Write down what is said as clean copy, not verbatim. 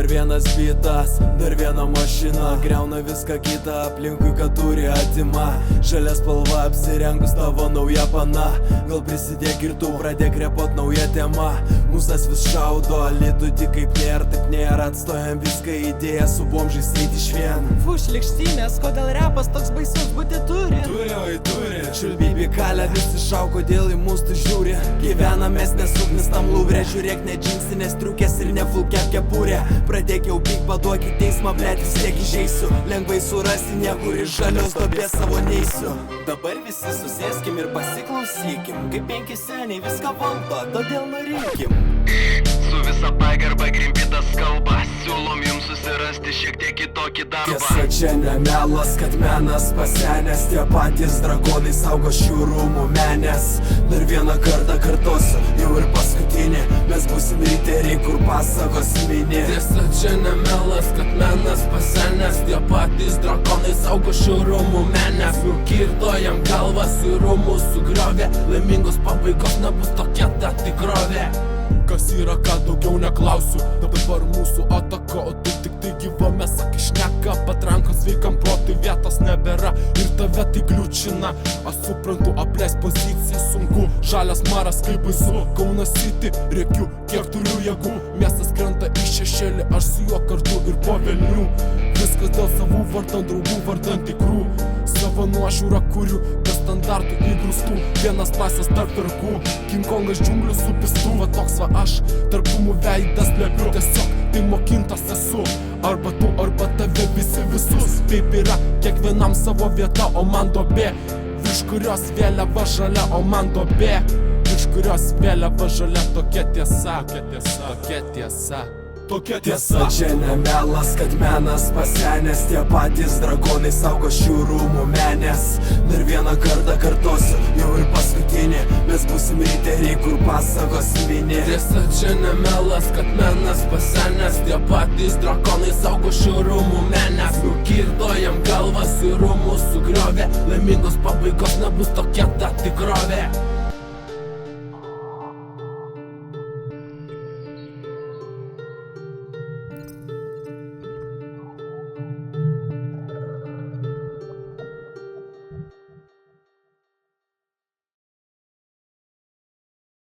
Dar vienas bitas, dar viena mašina, greuna viską kitą aplinkui, kad turi atima. Žalia spalva apsirengus tavo nauja pana, gal prisidėk ir tu pradėk repot nauja tema. Mūsas vis šaudo, litų tik kaip nėra, taip nėra. Atstojam viską idėją su bomžais eiti išvien. Fuš likštynės, kodėl repas toks baisus būti turi? Turi Šilbybį kalę visi šau, kodėl į mus tu žiūri. Gyvenam mes nesugnis tam Luvre, žiūrėk ne džinsinės triukės ir ne fulkep kepurė. Pradėk jau pyk, paduok į teismą, blet vis tiek įžeisiu. Lengvai surasti niekur iš žalios duobės savo neisiu. Dabar visi susėskim ir pasiklausykim, kaip penki seniai viską valdo, todėl nurinkim. Su visa pagarba Grimpitas kalba, siūlom jums susirasti šiek tiek kitokį darbą. Tiesa, čia ne melas, kad menas pasenęs, tie patys dragonai saugo šių rūmų menės. Dar vieną kartą kartosiu, jau ir paskutinį, mes būsim riteriai, kur pasakos mini. Tiesa, čia ne melas, kad menas pasenęs, tie patys dragonai saugo šių rūmų menės. Nukirto jam galvas į rūmų sugriovė, laimingos pabaigos nebus tokia ta tikrovė. Kas yra, ką daugiau neklausiu, dabar mūsų ataka, o tu tik tai gyva mėsa, kai šneka, patrankos veikam protui vietos nebėra ir tave tai kliučina. Aš suprantu, apleis poziciją sunku, žalias maras kaip baisu, Kaunas City, rėkiu, kiek turiu jėgų, miestas krenta į šešėlį, aš su juo kartu ir po velnių. Viskas dėl savų vardan draugų, vardan tikrų, savo nuožiūrą kuriu, be standartų įgrūstų, vienas klasės tarp vergų, King Kongas džiunglių su pistu, va toks va aš, tarp dūmų veidas lepiu, tiesiog tai mokintas esu, arba tu, arba tave visi visus, taip yra, kiekvienam savo vieta, o man duobė, virš kurios vėliava žalia, o man duobė, virš kurios vėliava žalia, tokia tiesa, tokia tiesa. Tokia Tiesa, čia ne melas, kad menas pasenęs, tie patys dragonai saugo šių rūmų menės. Dar vieną kartą kartosiu, jau ir paskutinį, mes būsim riteriai, kur pasakos mini. Tiesa, čia ne melas, kad menas pasenęs, tie patys dragonai saugo šių rūmų menės. Nukirto jam galvas į rūmų sugriovė, laimingos pabaigos nebus tokia ta tikrovė.